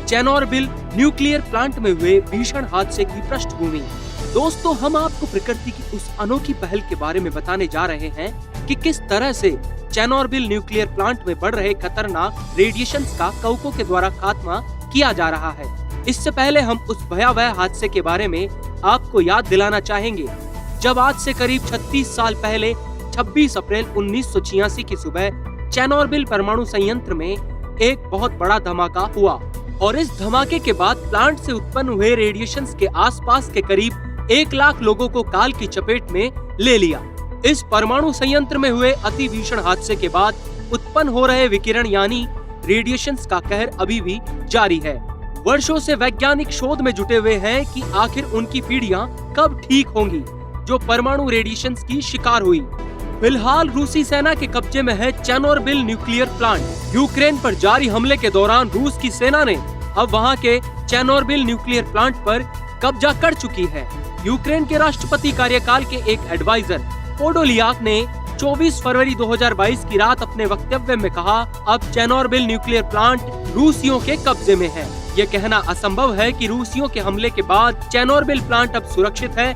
Chernobyl nuclear plant में हुए भीषण हादसे की पृष्ठभूमि। दोस्तों, हम आपको प्रकृति की उस अनोखी पहल के बारे में बताने जा रहे हैं कि किस तरह से चेर्नोबिल न्यूक्लियर प्लांट में बढ़ रहे खतरनाक रेडिएशंस का कवकों के द्वारा खात्मा किया जा रहा है। इससे पहले हम उस भयावह हादसे के बारे में आपको याद दिलाना चाहेंगे, जब आज से करीब 36 साल पहले 26 अप्रैल 1986 की सुबह चेर्नोबिल परमाणु संयंत्र में एक बहुत बड़ा धमाका हुआ और इस धमाके के बाद प्लांट से उत्पन्न हुए रेडिएशंस के आसपास के करीब 1 लाख लोगों को काल की चपेट में ले लिया। इस परमाणु संयंत्र में हुए अति भीषण हादसे के बाद उत्पन्न हो रहे विकिरण यानी रेडिएशंस का कहर अभी भी जारी है। वर्षों से वैज्ञानिक शोध में जुटे हुए हैं कि आखिर उनकी पीढ़ियां कब ठीक होंगी जो परमाणु रेडिएशंस की शिकार हुई। फिलहाल रूसी सेना के कब्जे में है चेर्नोबिल न्यूक्लियर प्लांट। यूक्रेन पर जारी हमले के दौरान रूस की सेना ने अब वहां के चेर्नोबिल न्यूक्लियर प्लांट पर कब्जा कर चुकी है। यूक्रेन के राष्ट्रपति कार्यकाल के एक एडवाइजर पोडोलियाक ने 24 फरवरी 2022 की रात अपने वक्तव्य में कहा, अब चेर्नोबिल न्यूक्लियर प्लांट रूसियों के कब्जे में है। ये कहना असंभव है कि रूसियों के हमले के बाद चेर्नोबिल प्लांट अब सुरक्षित है।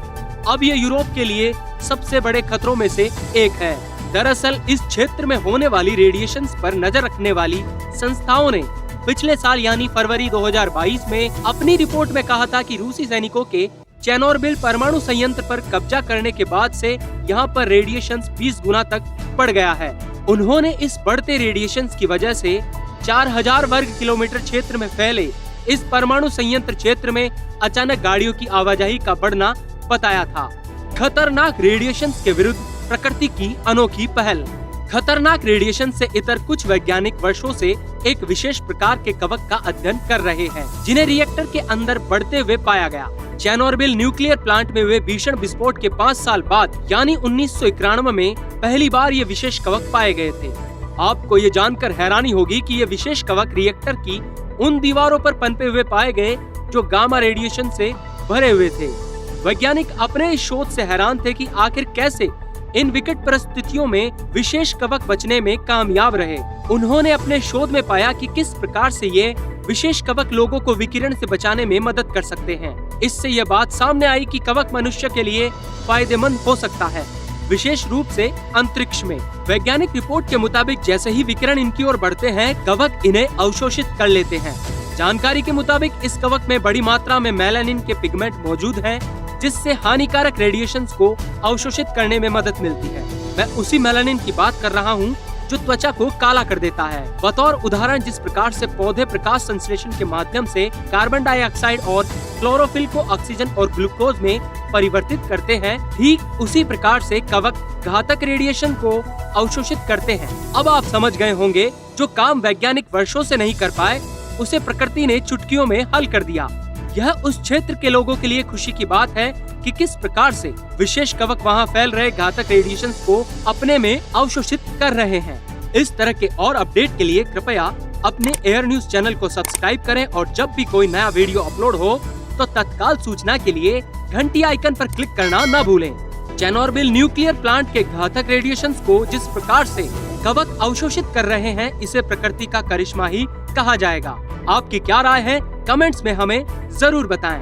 अब ये यूरोप के लिए सबसे बड़े खतरों में से एक है। दरअसल इस क्षेत्र में होने वाली रेडिएशंस पर नजर रखने वाली संस्थाओं ने पिछले साल यानी फरवरी 2022 में अपनी रिपोर्ट में कहा था कि रूसी सैनिकों के चेर्नोबिल परमाणु संयंत्र पर कब्जा करने के बाद से यहाँ पर रेडिएशंस 20 गुना तक बढ़ गया है। उन्होंने इस बढ़ते रेडिएशंस की वजह से 4000 वर्ग किलोमीटर क्षेत्र में फैले इस परमाणु संयंत्र क्षेत्र में अचानक गाड़ियों की आवाजाही का बढ़ना बताया था। खतरनाक रेडिएशंस के विरुद्ध प्रकृति की अनोखी पहल। खतरनाक रेडिएशन से इतर कुछ वैज्ञानिक वर्षों से एक विशेष प्रकार के कवक का अध्ययन कर रहे हैं, जिन्हें रिएक्टर के अंदर बढ़ते हुए पाया गया। चेर्नोबिल न्यूक्लियर प्लांट में हुए भीषण विस्फोट के 5 साल बाद यानी 1991 में पहली बार ये विशेष कवक पाए गए थे। आपको ये जानकर हैरानी होगी कि ये विशेष कवक रिएक्टर की उन दीवारों पर पनपे हुए पाए गए जो गामा रेडिएशन से भरे हुए थे। वैज्ञानिक अपने इस शोध से हैरान थे कि आखिर कैसे इन विकट परिस्थितियों में विशेष कवक बचने में कामयाब रहे। उन्होंने अपने शोध में पाया कि किस प्रकार से ये विशेष कवक लोगों को विकिरण से बचाने में मदद कर सकते हैं। इससे यह बात सामने आई कि कवक मनुष्य के लिए फायदेमंद हो सकता है, विशेष रूप से अंतरिक्ष में। वैज्ञानिक रिपोर्ट के मुताबिक जैसे ही विकिरण इनकी ओर बढ़ते हैं, कवक इन्हें अवशोषित कर लेते हैं। जानकारी के मुताबिक इस कवक में बड़ी मात्रा में मेलानिन के पिगमेंट मौजूद हैं, जिससे हानिकारक रेडिएशंस को अवशोषित करने में मदद मिलती है। मैं उसी मेलानिन की बात कर रहा हूँ जो त्वचा को काला कर देता है। बतौर उदाहरण, जिस प्रकार से पौधे प्रकाश संश्लेषण के माध्यम से कार्बन डाइऑक्साइड और क्लोरोफिल को ऑक्सीजन और ग्लूकोज में परिवर्तित करते हैं, ठीक उसी प्रकार से कवक घातक रेडिएशन को अवशोषित करते हैं। अब आप समझ गए होंगे, जो काम वैज्ञानिक वर्षों से नहीं कर पाए, उसे प्रकृति ने चुटकियों में हल कर दिया। यह उस क्षेत्र के लोगों के लिए खुशी की बात है कि किस प्रकार से विशेष कवक वहां फैल रहे घातक रेडिएशंस को अपने में अवशोषित कर रहे हैं। इस तरह के और अपडेट के लिए कृपया अपने एयर न्यूज चैनल को सब्सक्राइब करें और जब भी कोई नया वीडियो अपलोड हो तो तत्काल सूचना के लिए घंटी आइकन पर क्लिक करना न भूलें। चेर्नोबिल न्यूक्लियर प्लांट के घातक रेडिएशंस को जिस प्रकार से कवक अवशोषित कर रहे हैं, इसे प्रकृति का करिश्मा ही कहा जाएगा। आपकी क्या राय है? कमेंट्स में हमें जरूर बताएं।